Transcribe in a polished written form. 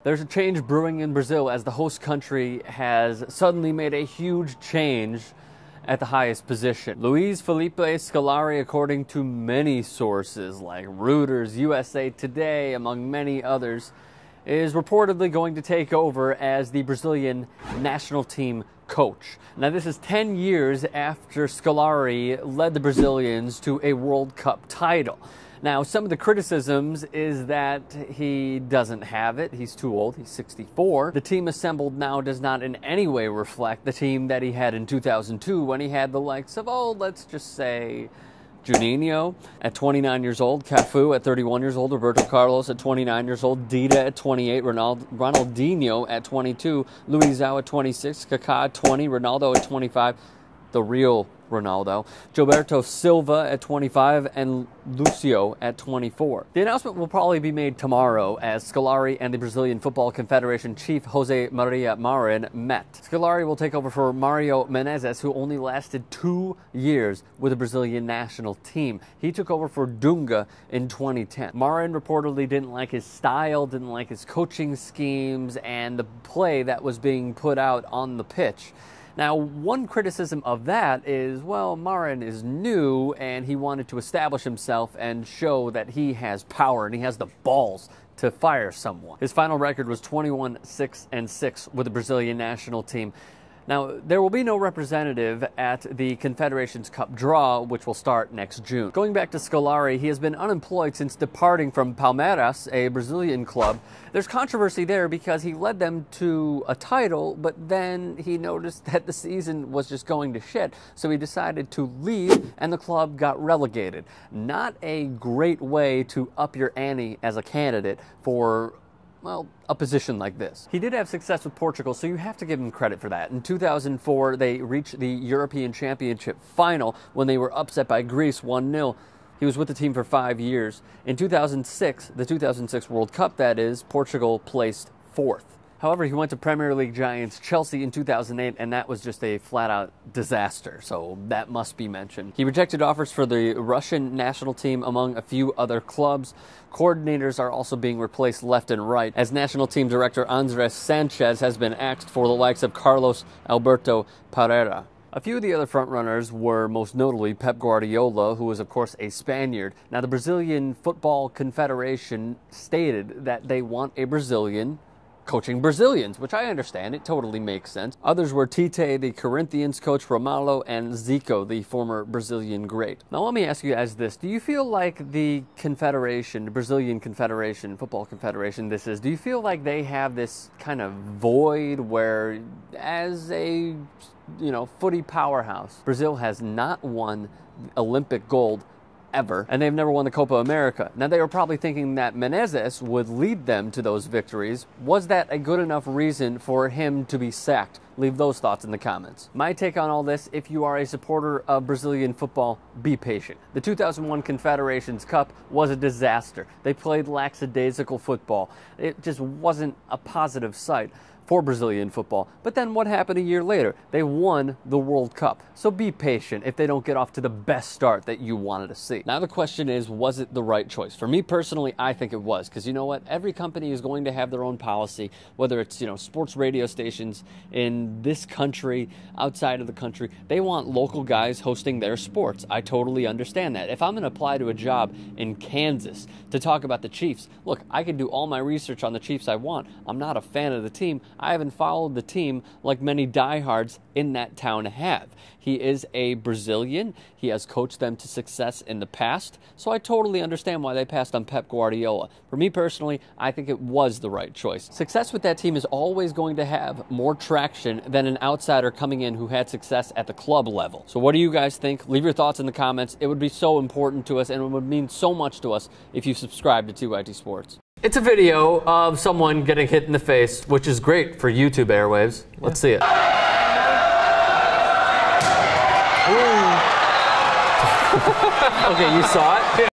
There's a change brewing in Brazil as the host country has suddenly made a huge change at the highest position. Luiz Felipe Scolari, according to many sources like Reuters, USA Today, among many others, is reportedly going to take over as the Brazilian national team coach. Now, this is 10 years after Scolari led the Brazilians to a World Cup title. Now, some of the criticisms is that he doesn't have it. He's too old. He's 64. The team assembled now does not in any way reflect the team that he had in 2002 when he had the likes of, let's just say, Juninho at 29 years old, Cafu at 31 years old, Roberto Carlos at 29 years old, Dida at 28, Ronaldinho at 22, Luizão at 26, Kaká at 20, Ronaldo at 25, the real Ronaldo, Gilberto Silva at 25, and Lucio at 24. The announcement will probably be made tomorrow as Scolari and the Brazilian Football Confederation chief Jose Maria Marin met. Scolari will take over for Mario Menezes, who only lasted 2 years with the Brazilian national team. He took over for Dunga in 2010. Marin reportedly didn't like his style, didn't like his coaching schemes, and the play that was being put out on the pitch. Now, one criticism of that is, Marin is new and he wanted to establish himself and show that he has power and he has the balls to fire someone. His final record was 21-6-6 with the Brazilian national team. Now, there will be no representative at the Confederations Cup draw, which will start next June. Going back to Scolari, he has been unemployed since departing from Palmeiras, a Brazilian club. There's controversy there because he led them to a title, but then he noticed that the season was just going to shit, so he decided to leave, and the club got relegated. Not a great way to up your ante as a candidate for a position like this. He did have success with Portugal, so you have to give him credit for that. In 2004, they reached the European Championship final when they were upset by Greece 1-0. He was with the team for 5 years. In 2006, the 2006 World Cup, that is, Portugal placed 4th. However, he went to Premier League giants Chelsea in 2008, and that was just a flat-out disaster, so that must be mentioned. He rejected offers for the Russian national team, among a few other clubs. Coordinators are also being replaced left and right, as national team director Andres Sanchez has been axed for the likes of Carlos Alberto Parreira. A few of the other frontrunners were most notably Pep Guardiola, who is, of course, a Spaniard. Now, the Brazilian Football Confederation stated that they want a Brazilian coaching Brazilians, which I understand. It totally makes sense. Others were Tite, the Corinthians coach, Romário, and Zico, the former Brazilian great. Now, let me ask you guys this. Do you feel like the Confederation, the Brazilian Confederation, Football Confederation, do you feel like they have this kind of void where, as a, footy powerhouse, Brazil has not won Olympic gold ever, and they've never won the Copa America? Now, they were probably thinking that Menezes would lead them to those victories. Was that a good enough reason for him to be sacked? Leave those thoughts in the comments. My take on all this: if you are a supporter of Brazilian football, be patient. The 2001 Confederations Cup was a disaster. They played lackadaisical football. It just wasn't a positive sight for Brazilian football. But then what happened a year later? They won the World Cup. So be patient if they don't get off to the best start that you wanted to see. Now the question is, was it the right choice? For me personally, I think it was, because you know what? Every company is going to have their own policy, whether it's, sports radio stations in this country, outside of the country. They want local guys hosting their sports. I totally understand that. If I'm going to apply to a job in Kansas to talk about the Chiefs, look, I can do all my research on the Chiefs I want. I'm not a fan of the team. I haven't followed the team like many diehards in that town have. He is a Brazilian. He has coached them to success in the past, so I totally understand why they passed on Pep Guardiola. For me personally, I think it was the right choice. Success with that team is always going to have more traction than an outsider coming in who had success at the club level. So what do you guys think? Leave your thoughts in the comments. It would be so important to us, and it would mean so mumuch to us if you subscribe to 2IT Sports. It's a video of someone getting hit in the face, which is great for YouTube airwaves. Let's see it. Okay, you saw it?